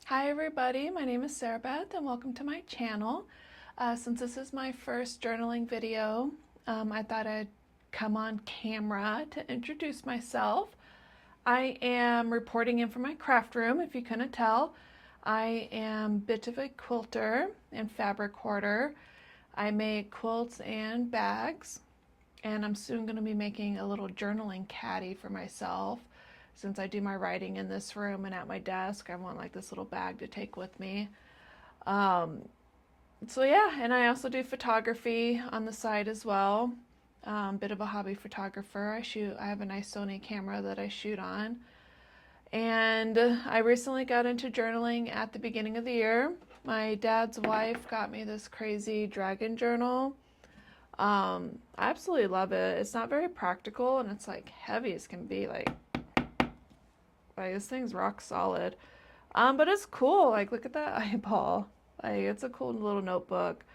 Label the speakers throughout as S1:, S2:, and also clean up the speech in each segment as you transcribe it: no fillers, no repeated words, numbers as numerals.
S1: Hi everybody, my name is Sarah Beth and welcome to my channel. Since this is my first journaling video, I thought I'd come on camera to introduce myself. I am reporting in from my craft room, if you couldn't tell. I am a bit of a quilter and fabric hoarder. I make quilts and bags, and I'm soon going to be making a little journaling caddy for myself. Since I do my writing in this room and at my desk, I want like this little bag to take with me. Um, so yeah, and I also do photography on the side as well. Bit of a hobby photographer. I have a nice Sony camera that I shoot on. And I recently got into journaling at the beginning of the year. My dad's wife got me this crazy dragon journal. I absolutely love it. It's not very practical and it's like heavy as can be. Like this thing's rock solid. But it's cool. Like look at that eyeball. Like it's a cool little notebook.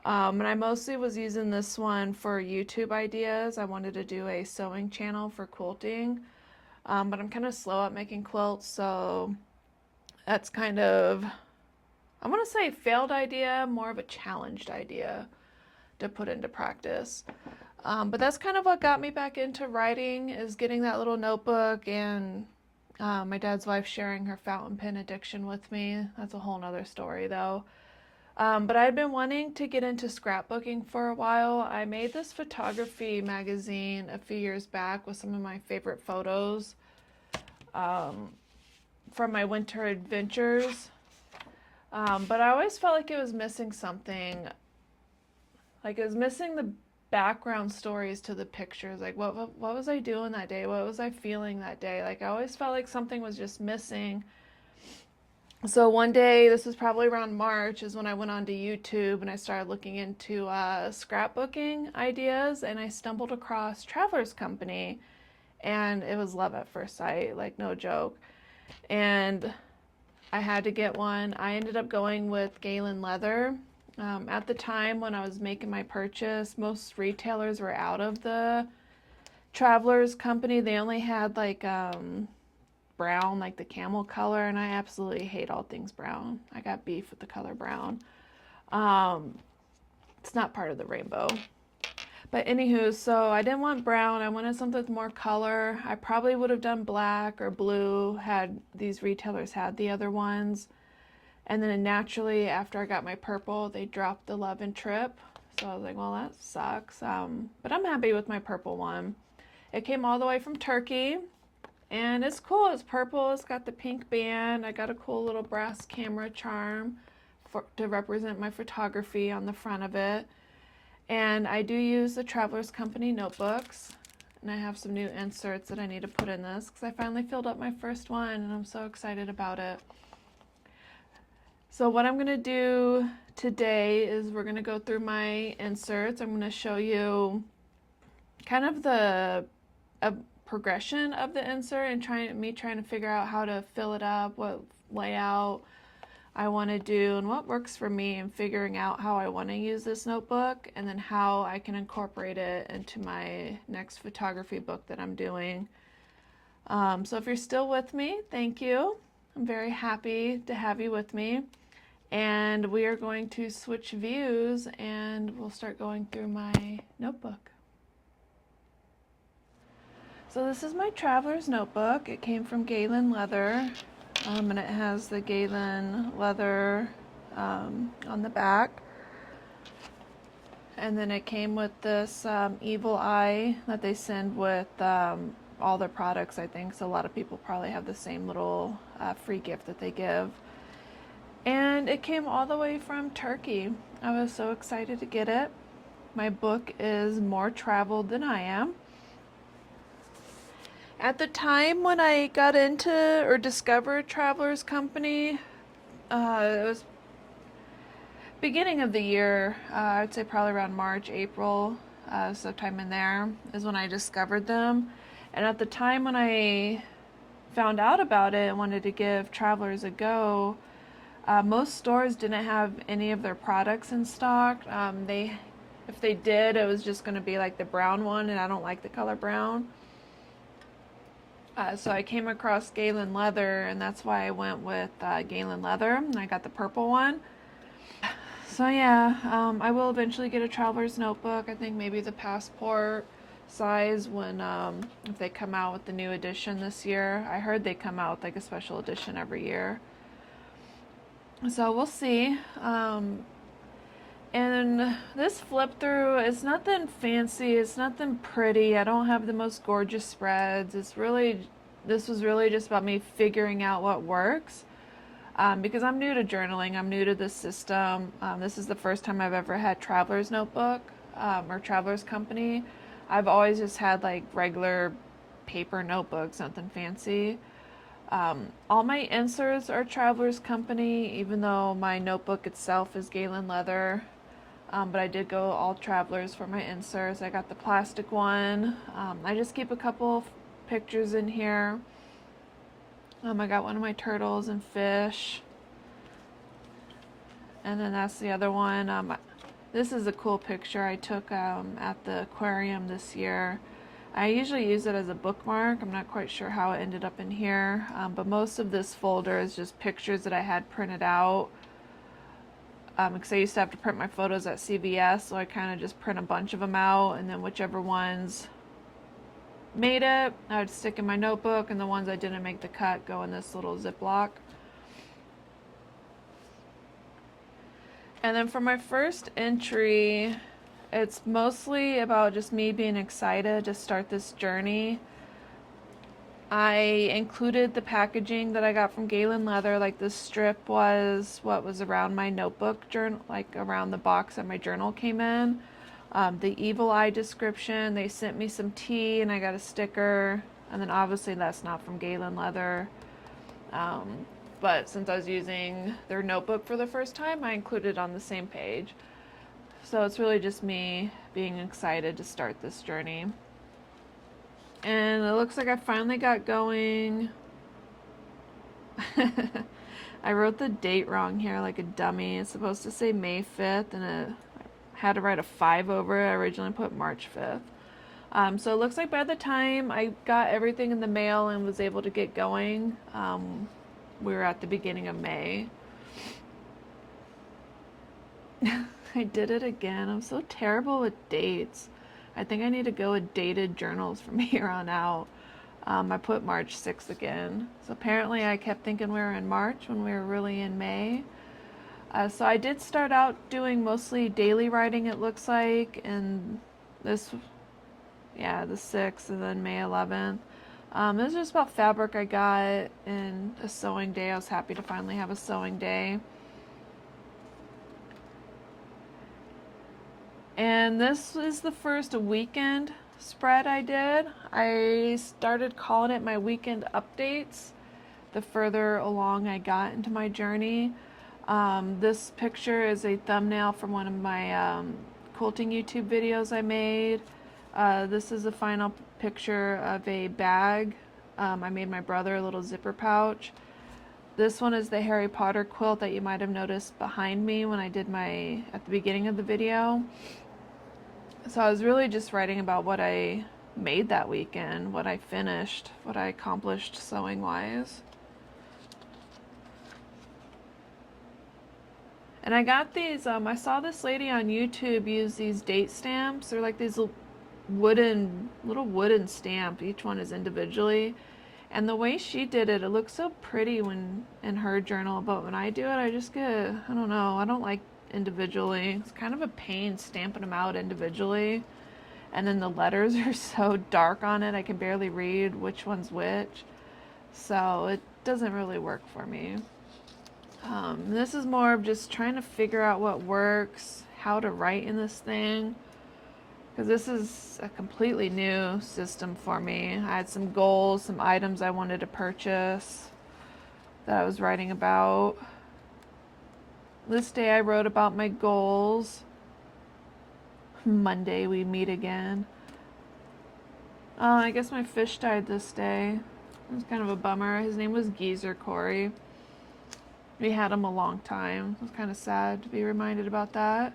S1: And I mostly was using this one for YouTube ideas. I wanted to do a sewing channel for quilting. But I'm kind of slow at making quilts, so that's kind of, I want to say failed idea, more of a challenged idea to put into practice. But that's kind of what got me back into writing, is getting that little notebook and my dad's wife sharing her fountain pen addiction with me. That's a whole nother story though. But I'd been wanting to get into scrapbooking for a while. I made this photography magazine a few years back with some of my favorite photos from my winter adventures. But I always felt like it was missing something. Like it was missing the background stories to the pictures. Like what was I doing that day? What was I feeling that day? Like I always felt like something was just missing. So one day, this was probably around March, is when I went onto YouTube and I started looking into scrapbooking ideas, and I stumbled across Traveler's Company, and it was love at first sight, like no joke. And I had to get one. I ended up going with Galen Leather. At the time when I was making my purchase, most retailers were out of the Traveler's Company. They only had like brown, like the camel color, and I absolutely hate all things brown. I got beef with the color brown. Um, it's not part of the rainbow. But anywho, so I didn't want brown. I wanted something with more color. I probably would have done black or blue had these retailers had the other ones. And then naturally, after I got my purple, they dropped the Love and Trip. So I was like, well, that sucks. But I'm happy with my purple one. It came all the way from Turkey. And it's cool. It's purple. It's got the pink band. I got a cool little brass camera charm to represent my photography on the front of it. And I do use the Traveler's Company notebooks. And I have some new inserts that I need to put in this because I finally filled up my first one and I'm so excited about it. So what I'm going to do today is we're going to go through my inserts. I'm going to show you kind of the progression of the insert and trying to figure out how to fill it up, what layout I want to do, and what works for me, and figuring out how I want to use this notebook, and then how I can incorporate it into my next photography book that I'm doing. So if you're still with me, thank you. I'm very happy to have you with me. And we are going to switch views and we'll start going through my notebook. So this is my traveler's notebook. It came from Galen Leather, and it has the Galen Leather on the back. And then it came with this evil eye that they send with all their products, I think. So a lot of people probably have the same little free gift that they give. And it came all the way from Turkey. I was so excited to get it. My book is more traveled than I am. At the time when I got into or discovered Traveler's Company, it was beginning of the year. I'd say probably around March, April, sometime in there is when I discovered them. And at the time when I found out about it and wanted to give Travelers a go, most stores didn't have any of their products in stock. If they did, it was just going to be like the brown one, and I don't like the color brown. So I came across Galen leather, and that's why I went with Galen leather, and I got the purple one. So yeah, I will eventually get a traveler's notebook. I think maybe the passport size when if they come out with the new edition this year. I heard they come out with like a special edition every year. So we'll see. And this flip through is nothing fancy, it's nothing pretty. I don't have the most gorgeous spreads. This was really just about me figuring out what works. Because I'm new to journaling, I'm new to this system. This is the first time I've ever had Traveler's Notebook or Traveler's Company. I've always just had like regular paper notebooks, nothing fancy. All my inserts are Traveler's Company, even though my notebook itself is Galen leather. But I did go all Travelers for my inserts. I got the plastic one. I just keep a couple pictures in here. I got one of my turtles and fish. And then that's the other one. This is a cool picture I took at the aquarium this year. I usually use it as a bookmark. I'm not quite sure how it ended up in here. But most of this folder is just pictures that I had printed out. Because I used to have to print my photos at CVS, so I kind of just print a bunch of them out, and then whichever ones made it, I would stick in my notebook, and the ones I didn't make the cut go in this little Ziploc. And then for my first entry, it's mostly about just me being excited to start this journey. I included the packaging that I got from Galen leather. Like this strip was what was around my notebook journal, like around the box that my journal came in. The evil eye description, they sent me some tea and I got a sticker. And then obviously that's not from Galen leather. But since I was using their notebook for the first time, I included it on the same page. So it's really just me being excited to start this journey. And it looks like I finally got going. I wrote the date wrong here like a dummy. It's supposed to say May 5th, and I had to write a 5 over it. I originally put March 5th. So it looks like by the time I got everything in the mail and was able to get going, we were at the beginning of May. I did it again. I'm so terrible with dates. I think I need to go with dated journals from here on out. I put March 6th again. So apparently I kept thinking we were in March when we were really in May. So I did start out doing mostly daily writing, it looks like, and this, yeah, the 6th and then May 11th. It was just about fabric I got and a sewing day. I was happy to finally have a sewing day. And this is the first weekend spread I did. I started calling it my weekend updates the further along I got into my journey. This picture is a thumbnail from one of my quilting YouTube videos I made. This is the final picture of a bag. I made my brother a little zipper pouch. This one is the Harry Potter quilt that you might have noticed behind me when I did at the beginning of the video. So I was really just writing about what I made that weekend, what I finished, what I accomplished sewing wise. And I got these, I saw this lady on YouTube use these date stamps. They're like these little wooden stamp. Each one is individually. And the way she did it, it looks so pretty when in her journal, but when I do it, I just get, I don't know, I don't like individually. It's kind of a pain stamping them out individually. And then the letters are so dark on it, I can barely read which one's which. So it doesn't really work for me. This is more of just trying to figure out what works, how to write in this thing. Because this is a completely new system for me. I had some goals, some items I wanted to purchase that I was writing about. This day I wrote about my goals. Monday we meet again. I guess my fish died this day. It was kind of a bummer. His name was Geezer Corey. We had him a long time. It was kind of sad to be reminded about that.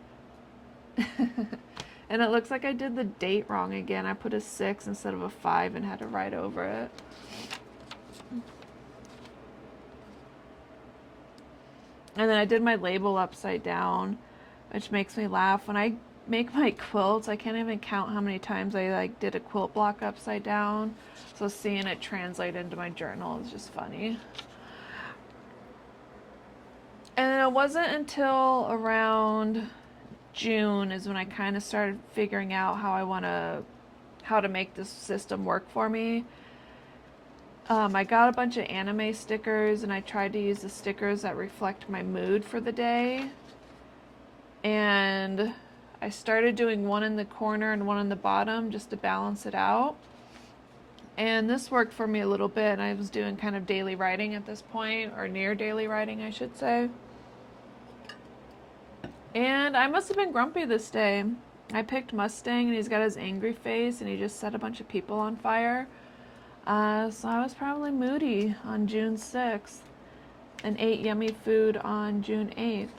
S1: And it looks like I did the date wrong again. I put a 6 instead of a 5 and had to write over it. And then I did my label upside down, which makes me laugh. When I make my quilts, I can't even count how many times I like did a quilt block upside down. So seeing it translate into my journal is just funny. And then it wasn't until around June is when I kind of started figuring out how to make this system work for me. I got a bunch of anime stickers and I tried to use the stickers that reflect my mood for the day. And I started doing one in the corner and one in the bottom just to balance it out. And this worked for me a little bit, and I was doing kind of daily writing at this point, or near daily writing, I should say. And I must have been grumpy this day. I picked Mustang, and he's got his angry face, and he just set a bunch of people on fire. So I was probably moody on June 6th and ate yummy food on June 8th.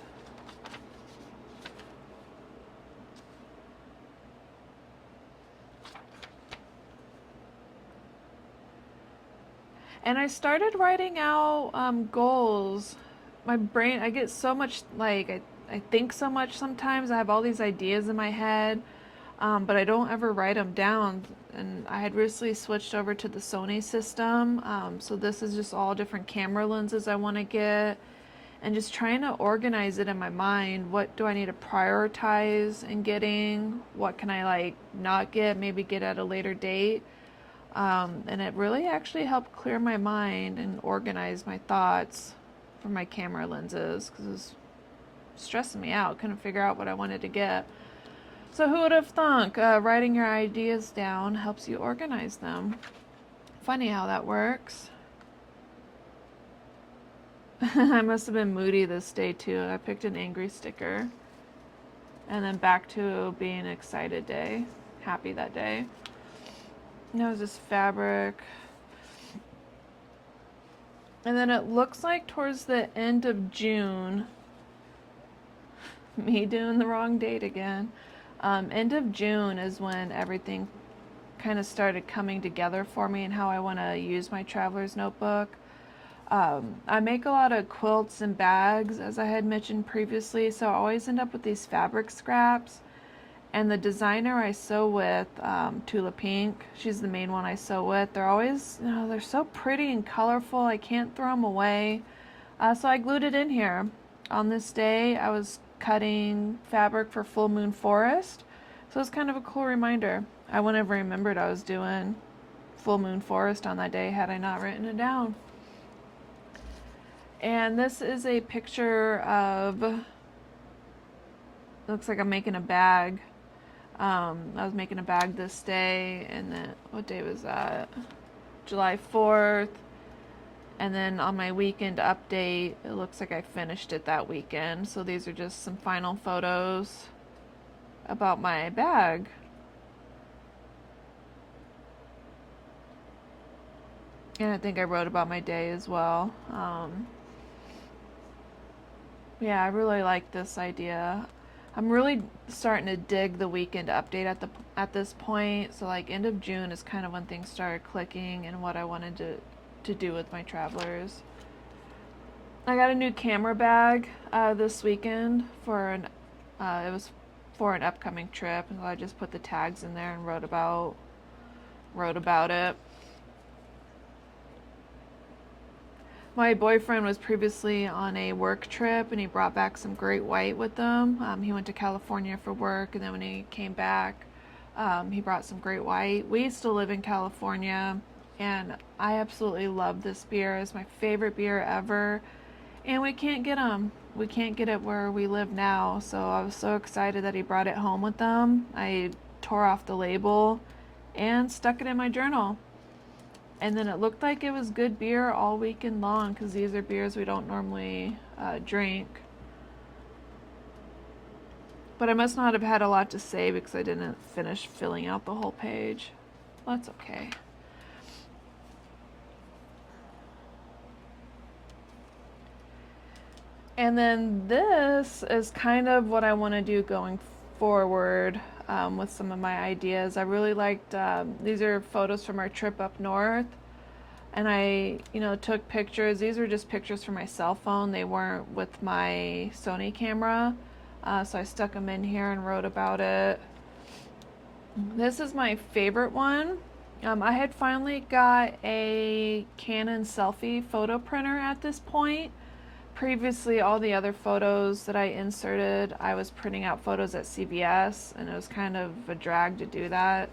S1: And I started writing out goals. My brain, I get so much, I think so much sometimes. I have all these ideas in my head, but I don't ever write them down. And I had recently switched over to the Sony system. So this is just all different camera lenses I want to get. And just trying to organize it in my mind. What do I need to prioritize in getting? What can I not get, maybe get at a later date? And it really actually helped clear my mind and organize my thoughts for my camera lenses because it was stressing me out. Couldn't figure out what I wanted to get. So who would have thunk writing your ideas down helps you organize them? Funny how that works. I must have been moody this day too. I picked an angry sticker. And then back to being an excited day. Happy that day. And that was this fabric. And then it looks like towards the end of June, me doing the wrong date again. End of June is when everything kind of started coming together for me and how I want to use my traveler's notebook. I make a lot of quilts and bags, as I had mentioned previously, so I always end up with these fabric scraps. And the designer I sew with, Tula Pink, she's the main one I sew with. They're always, they're so pretty and colorful. I can't throw them away. So I glued it in here. On this day, I was cutting fabric for Full Moon Forest. So it's kind of a cool reminder. I wouldn't have remembered I was doing Full Moon Forest on that day had I not written it down. And this is a picture of, looks like I'm making a bag. I was making a bag this day, and then, what day was that? July 4th. And then on my weekend update, it looks like I finished it that weekend. So these are just some final photos about my bag. And I think I wrote about my day as well. Yeah, I really like this idea. I'm really starting to dig the weekend update at this point. So end of June is kind of when things started clicking and what I wanted to do with my travelers. I got a new camera bag this weekend for it was for an upcoming trip, and so I just put the tags in there and wrote about it. My boyfriend was previously on a work trip, and he brought back some great white with him. He went to California for work, and then when he came back, he brought some great white. We used to live in California, and I absolutely love this beer. It's my favorite beer ever, and we can't get them. We can't get it where we live now, so I was so excited that he brought it home with him. I tore off the label and stuck it in my journal. And then it looked like it was good beer all weekend long because these are beers we don't normally drink. But I must not have had a lot to say because I didn't finish filling out the whole page. Well, that's okay. And then this is kind of what I want to do going forward. with some of my ideas. I really liked, these are photos from our trip up north. And I, took pictures. These were just pictures from my cell phone. They weren't with my Sony camera. So I stuck them in here and wrote about it. This is my favorite one. I had finally got a Canon selfie photo printer at this point. Previously, all the other photos that I inserted, I was printing out photos at CVS, and it was kind of a drag to do that.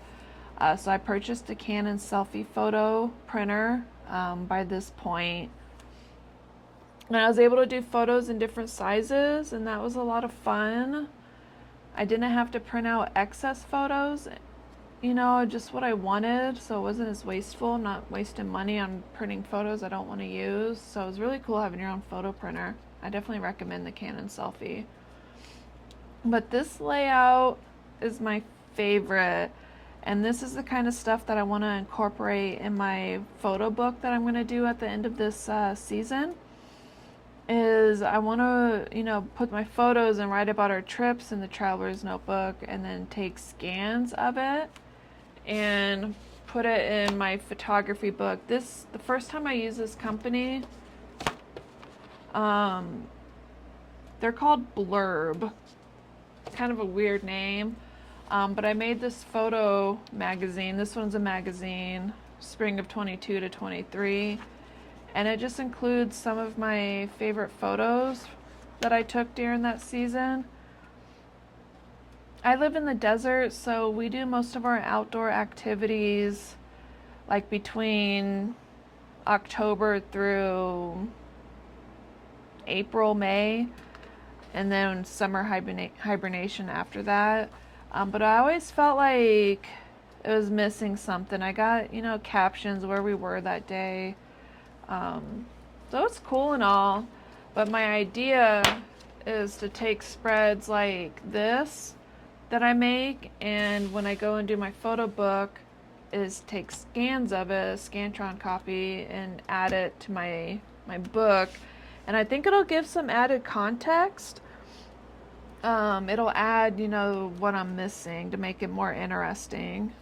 S1: So I purchased a Canon selfie photo printer by this point. And I was able to do photos in different sizes, and that was a lot of fun. I didn't have to print out excess photos, just what I wanted, so it wasn't as wasteful. I'm not wasting money on printing photos I don't want to use. So it was really cool having your own photo printer. I definitely recommend the Canon selfie. But this layout is my favorite. And this is the kind of stuff that I want to incorporate in my photo book that I'm going to do at the end of this season. Is I want to, put my photos and write about our trips in the traveler's notebook, and then take scans of it and put it in my photography book. The first time I used this company, they're called Blurb. Kind of a weird name. But I made this photo magazine. This one's a magazine, spring of 22 to 23. And it just includes some of my favorite photos that I took during that season. I live in the desert, so we do most of our outdoor activities like between October through April, May, and then summer hibernation after that. But I always felt like it was missing something. I got, captions where we were that day. So it's cool and all, but my idea is to take spreads like this that I make, and when I go and do my photo book, is take scans of it, a Scantron copy, and add it to my book. And I think it'll give some added context. It'll add, what I'm missing to make it more interesting.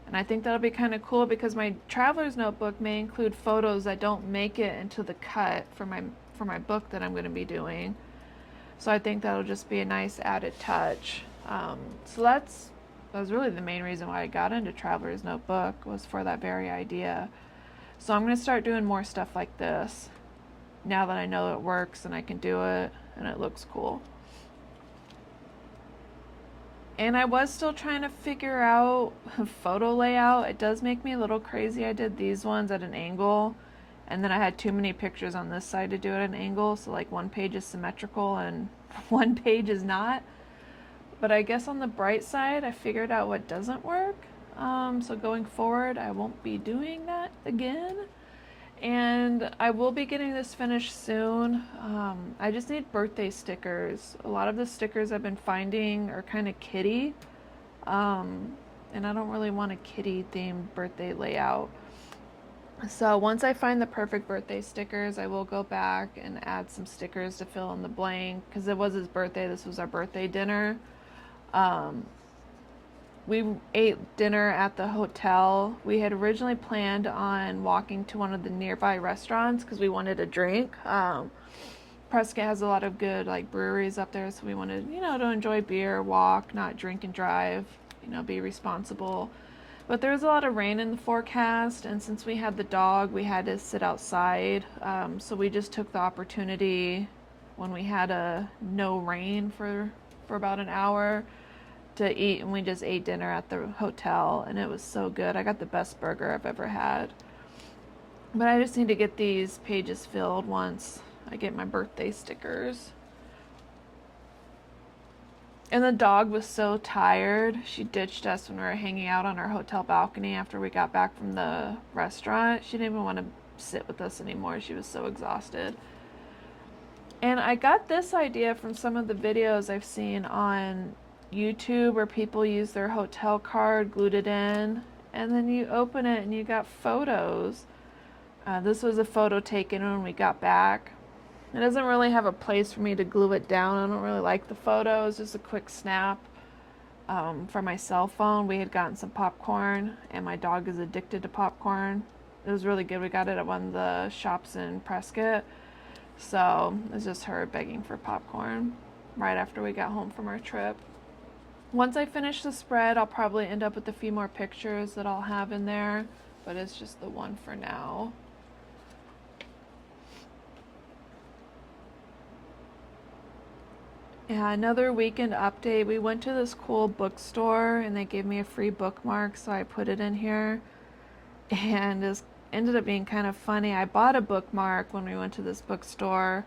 S1: And I think that'll be kind of cool because my traveler's notebook may include photos that don't make it into the cut for my book that I'm going to be doing. So I think that'll just be a nice added touch. So that was really the main reason why I got into traveler's notebook, was for that very idea. So I'm going to start doing more stuff like this now that I know it works and I can do it and it looks cool. And I was still trying to figure out photo layout. It does make me a little crazy. I did these ones at an angle, and then I had too many pictures on this side to do it at an angle, so like one page is symmetrical and one page is not. But I guess on the bright side, I figured out what doesn't work. So going forward, I won't be doing that again. And I will be getting this finished soon. I just need birthday stickers. A lot of the stickers I've been finding are kind of kitty. And I don't really want a kitty themed birthday layout. So once I find the perfect birthday stickers, I will go back and add some stickers to fill in the blank. Because it was his birthday. This was our birthday dinner. We ate dinner at the hotel. We had originally planned on walking to one of the nearby restaurants because we wanted a drink. Prescott has a lot of good breweries up there, so we wanted, to enjoy beer, walk, not drink and drive, be responsible. But there was a lot of rain in the forecast, and since we had the dog, we had to sit outside. So we just took the opportunity when we had no rain for about an hour to eat, and we just ate dinner at the hotel, and it was so good. I got the best burger I've ever had. But I just need to get these pages filled once I get my birthday stickers. And the dog was so tired. She ditched us when we were hanging out on our hotel balcony after we got back from the restaurant. She didn't even want to sit with us anymore. She was so exhausted. And I got this idea from some of the videos I've seen on YouTube where people use their hotel card, glued it in, and then you open it and you got photos. This was a photo taken when we got back. It doesn't really have a place for me to glue it down. I don't really like the photo. It's just a quick snap. for my cell phone. We had gotten some popcorn, and my dog is addicted to popcorn. It was really good. We got it at one of the shops in Prescott. So it was just her begging for popcorn right after we got home from our trip. Once I finish the spread, I'll probably end up with a few more pictures that I'll have in there, but it's just the one for now. Yeah, another weekend update. We went to this cool bookstore and they gave me a free bookmark, so I put it in here. And it ended up being kind of funny. I bought a bookmark when we went to this bookstore,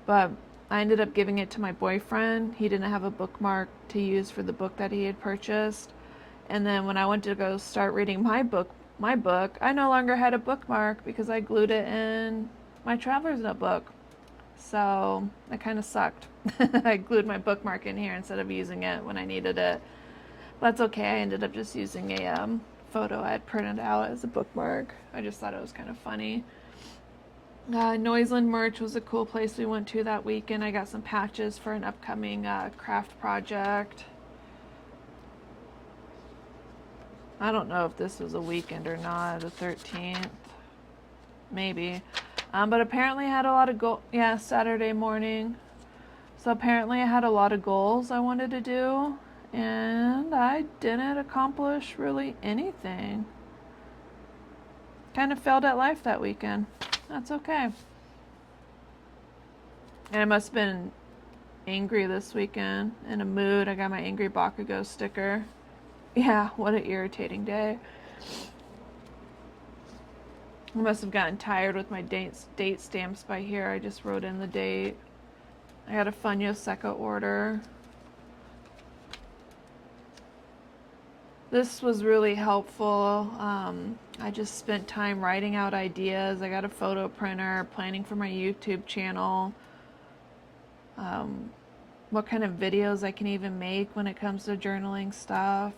S1: but I ended up giving it to my boyfriend. He didn't have a bookmark to use for the book that he had purchased. And then when I went to go start reading my book, I no longer had a bookmark because I glued it in my traveler's notebook. So it kind of sucked. I glued my bookmark in here instead of using it when I needed it. But that's okay. I ended up just using a photo I had printed out as a bookmark. I just thought it was kind of funny. Noiseland Merch was a cool place we went to that weekend. I got some patches for an upcoming craft project. I don't know if this was a weekend or not, the 13th. Maybe. But apparently I had a lot of goals. Yeah, Saturday morning. So apparently I had a lot of goals I wanted to do, and I didn't accomplish really anything. Kind of failed at life that weekend. That's okay. And I must have been angry this weekend, in a mood. I got my Angry Bakugo sticker. Yeah, what an irritating day. I must have gotten tired with my date stamps by here. I just wrote in the date. I had a Funyo Secca order. This was really helpful. I just spent time writing out ideas. I got a photo printer, planning for my YouTube channel. What kind of videos I can even make when it comes to journaling stuff.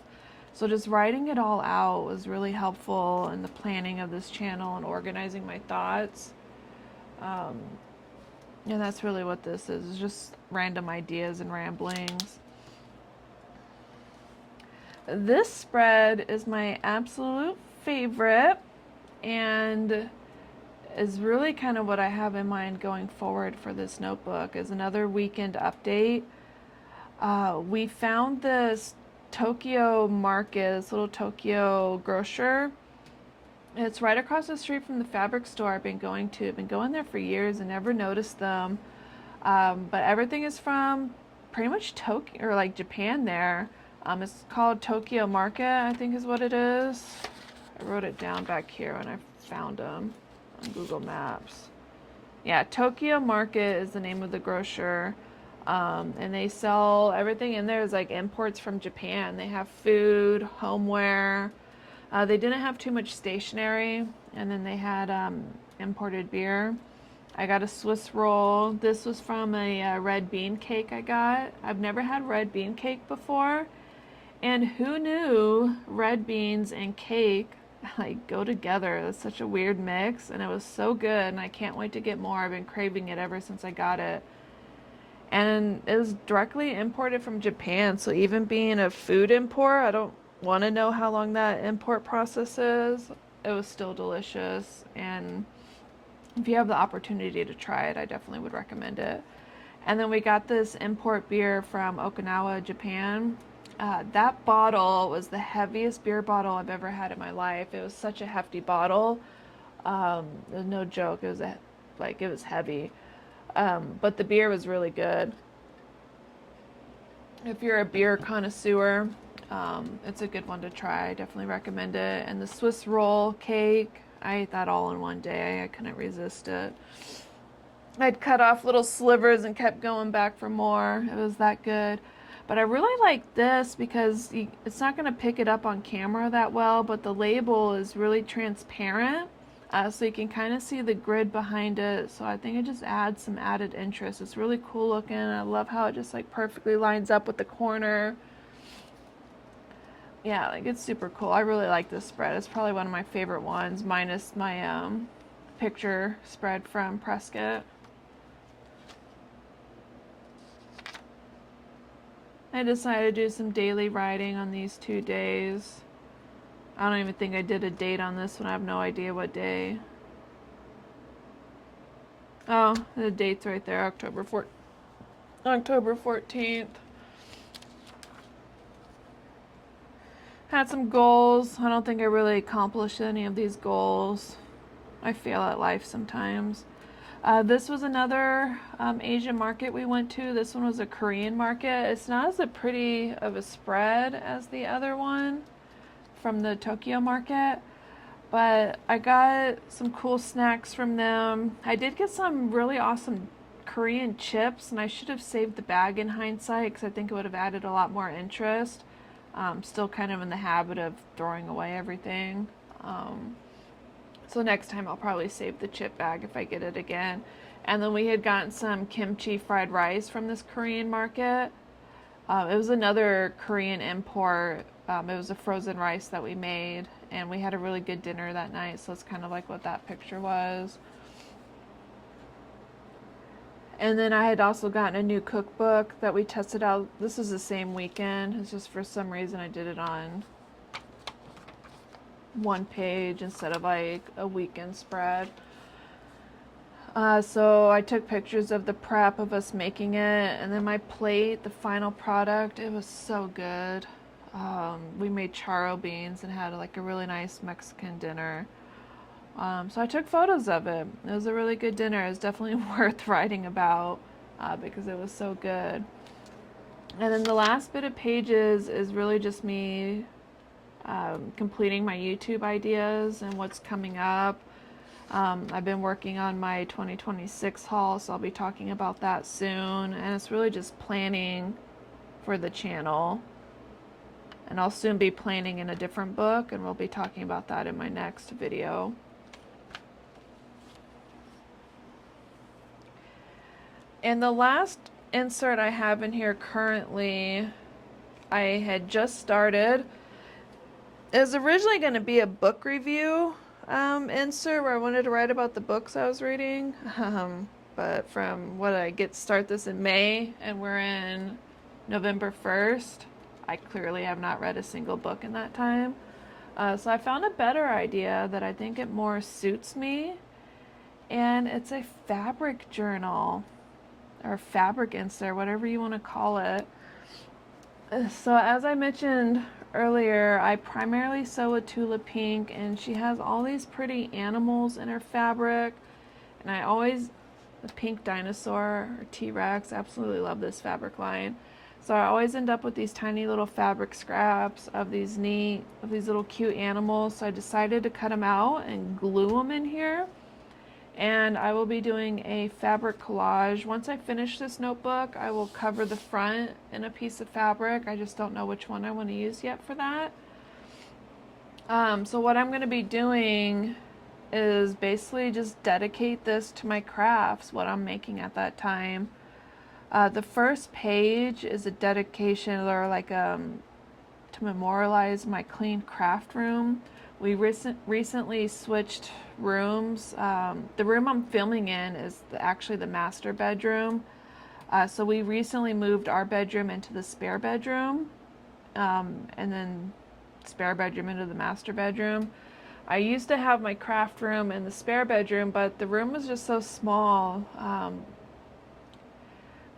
S1: So just writing it all out was really helpful in the planning of this channel and organizing my thoughts. And that's really what this is, just random ideas and ramblings. This spread is my absolute favorite and is really kind of what I have in mind going forward for this notebook, is another weekend update. We found this Tokyo market, this little Tokyo grocer. It's right across the street from the fabric store I've been going to. I've been going there for years and never noticed them. But everything is from pretty much Tokyo, or like Japan there. It's called Tokyo Market, I think is what it is. I wrote it down back here when I found them on Google Maps. Yeah, Tokyo Market is the name of the grocer. And they sell everything in there is like imports from Japan. They have food, homeware. They didn't have too much stationery, and then they had imported beer. I got a Swiss roll. This was from a red bean cake I got. I've never had red bean cake before, and who knew red beans and cake like go together? That's such a weird mix, and it was so good, and I can't wait to get more. I've been craving it ever since I got it. And it was directly imported from Japan, so even being a food import, I don't want to know how long that import process is. It was still delicious, and if you have the opportunity to try it, I definitely would recommend it. And then we got this import beer from Okinawa, Japan. That bottle was the heaviest beer bottle I've ever had in my life. It was such a hefty bottle. It was no joke. It was heavy. But the beer was really good. If you're a beer connoisseur, it's a good one to try. I definitely recommend it. And the Swiss roll cake, I ate that all in one day. I couldn't resist it. I'd cut off little slivers and kept going back for more. It was that good. But I really like this because it's not going to pick it up on camera that well, but the label is really transparent. So you can kind of see the grid behind it. So I think it just adds some added interest. It's really cool looking. I love how it just like perfectly lines up with the corner. Yeah, like it's super cool. I really like this spread. It's probably one of my favorite ones, minus my picture spread from Prescott. I decided to do some daily writing on these 2 days. I don't even think I did a date on this one. I have no idea what day. Oh, the date's right there, October 14th. Had some goals. I don't think I really accomplished any of these goals. I fail at life sometimes. This was another Asian market we went to. This one was a Korean market. It's not as pretty of a spread as the other one from the Tokyo market, but I got some cool snacks from them. I did get some really awesome Korean chips, and I should have saved the bag in hindsight because I think it would have added a lot more interest. Still kind of in the habit of throwing away everything. So next time I'll probably save the chip bag if I get it again. And then we had gotten some kimchi fried rice from this Korean market. It was another Korean import. It was a frozen rice that we made, and we had a really good dinner that night, so it's kind of like what that picture was. And then I had also gotten a new cookbook that we tested out. This is the same weekend. It's just for some reason I did it on one page instead of like a weekend spread. So I took pictures of the prep of us making it, and then my plate, the final product, it was so good. We made charro beans and had like a really nice Mexican dinner. So I took photos of it. It was a really good dinner. It was definitely worth writing about because it was so good. And then the last bit of pages is really just me completing my YouTube ideas and what's coming up. I've been working on my 2026 haul, so I'll be talking about that soon. And it's really just planning for the channel. And I'll soon be planning in a different book, and we'll be talking about that in my next video. And the last insert I have in here currently, I had just started. It was originally going to be a book review insert where I wanted to write about the books I was reading. But from what I start this in May, and we're in November 1st. I clearly have not read a single book in that time. So I found a better idea that I think it more suits me. And it's a fabric journal. Or fabric insert, whatever you want to call it. So as I mentioned earlier, I primarily sew with Tula Pink, and she has all these pretty animals in her fabric. And I always, the pink dinosaur or T-Rex, absolutely love this fabric line. So I always end up with these tiny little fabric scraps of these little cute animals. So I decided to cut them out and glue them in here. And I will be doing a fabric collage. Once I finish this notebook, I will cover the front in a piece of fabric. I just don't know which one I want to use yet for that. So what I'm going to be doing is basically just dedicate this to my crafts, what I'm making at that time. The first page is a dedication or like to memorialize my clean craft room. We recently switched rooms. The room I'm filming in is actually the master bedroom. So we recently moved our bedroom into the spare bedroom, and then spare bedroom into the master bedroom. I used to have my craft room in the spare bedroom, but the room was just so small.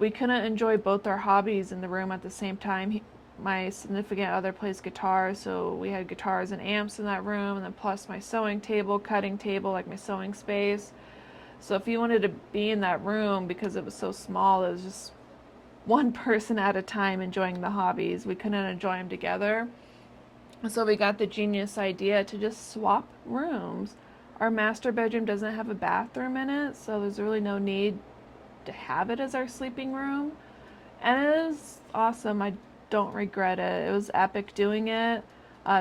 S1: We couldn't enjoy both our hobbies in the room at the same time. My significant other plays guitar, so we had guitars and amps in that room, and then plus my sewing table, cutting table, like my sewing space. So if you wanted to be in that room, because it was so small, it was just one person at a time enjoying the hobbies. We couldn't enjoy them together. So we got the genius idea to just swap rooms. Our master bedroom doesn't have a bathroom in it, so there's really no need to have it as our sleeping room. And it is awesome. I don't regret it. It was epic doing it.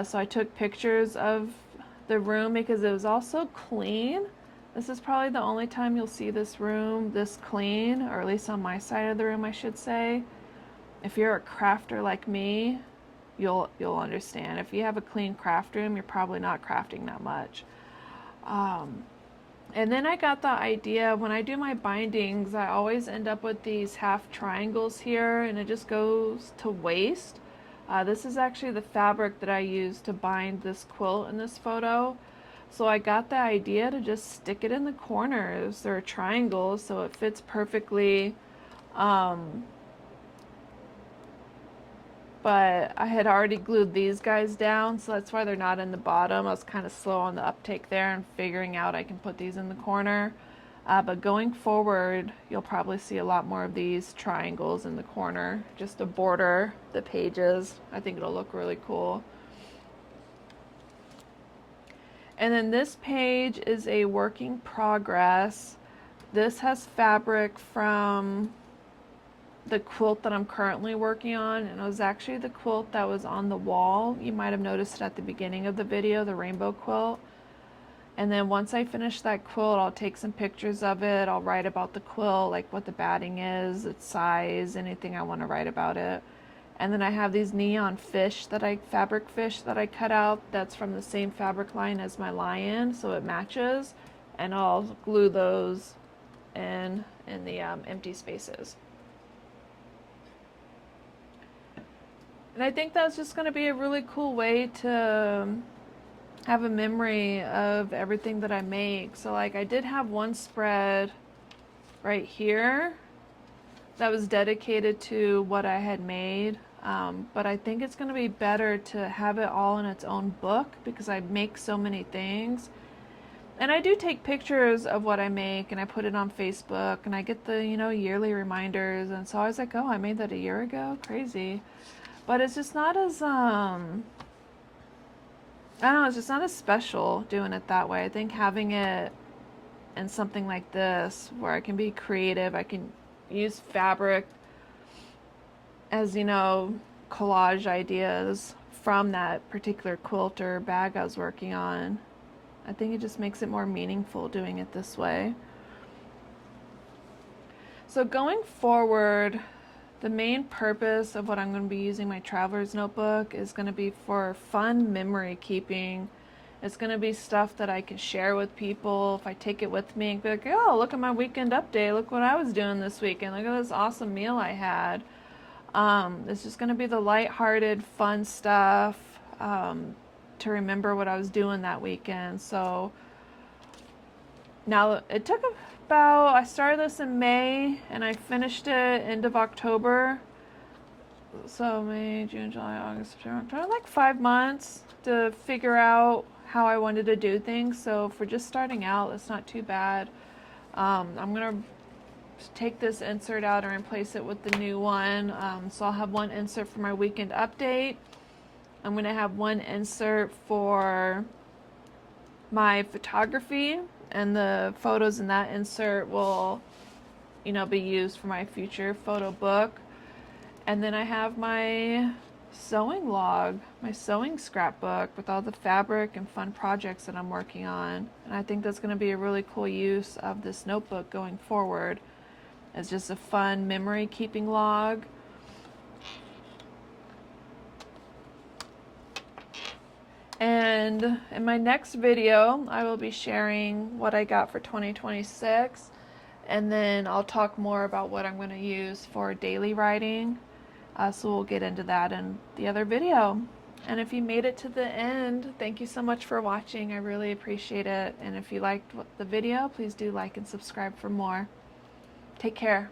S1: So I took pictures of the room because it was also clean. This is probably the only time you'll see this room this clean, or at least on my side of the room, I should say. If you're a crafter like me, you'll understand. If you have a clean craft room, you're probably not crafting that much. And then I got the idea, when I do my bindings, I always end up with these half triangles here, and it just goes to waste. This is actually the fabric that I used to bind this quilt in this photo. So I got the idea to just stick it in the corners. There are triangles, so it fits perfectly. But I had already glued these guys down, so that's why they're not in the bottom. I was kind of slow on the uptake there and figuring out I can put these in the corner. But going forward, you'll probably see a lot more of these triangles in the corner just to border the pages. I think it'll look really cool. And then this page is a work in progress. This has fabric from the quilt that I'm currently working on, and it was actually the quilt that was on the wall. You might have noticed it at the beginning of the video, the rainbow quilt. And then once I finish that quilt, I'll take some pictures of it. I'll write about the quilt, like what the batting is, its size, anything I want to write about it. And then I have these neon fish fabric fish that I cut out. That's from the same fabric line as my lion, so it matches. And I'll glue those in the empty spaces. And I think that's just going to be a really cool way to have a memory of everything that I make. So like I did have one spread right here that was dedicated to what I had made. But I think it's going to be better to have it all in its own book because I make so many things. And I do take pictures of what I make and I put it on Facebook and I get the, yearly reminders. And so I was like, oh, I made that a year ago? Crazy. But it's just not as, I don't know, it's just not as special doing it that way. I think having it in something like this where I can be creative, I can use fabric as, collage ideas from that particular quilt or bag I was working on. I think it just makes it more meaningful doing it this way. So going forward, the main purpose of what I'm going to be using my traveler's notebook is going to be for fun memory keeping. It's going to be stuff that I can share with people if I take it with me and be like, oh, look at my weekend update. Look what I was doing this weekend. Look at this awesome meal I had. It's just going to be the lighthearted, fun stuff to remember what I was doing that weekend. So now it took I started this in May and I finished it end of October. So May, June, July, August, September, October, like 5 months to figure out how I wanted to do things. So for just starting out, it's not too bad. I'm going to take this insert out and replace it with the new one. So I'll have one insert for my weekend update. I'm going to have one insert for my photography, and the photos in that insert will, be used for my future photo book. And then I have my sewing log, my sewing scrapbook with all the fabric and fun projects that I'm working on. And I think that's going to be a really cool use of this notebook going forward. It's just a fun memory keeping log. And in my next video, I will be sharing what I got for 2026, and then I'll talk more about what I'm going to use for daily writing. So we'll get into that in the other video. And if you made it to the end, thank you so much for watching. I really appreciate it. And if you liked the video, please do like and subscribe for more. Take care.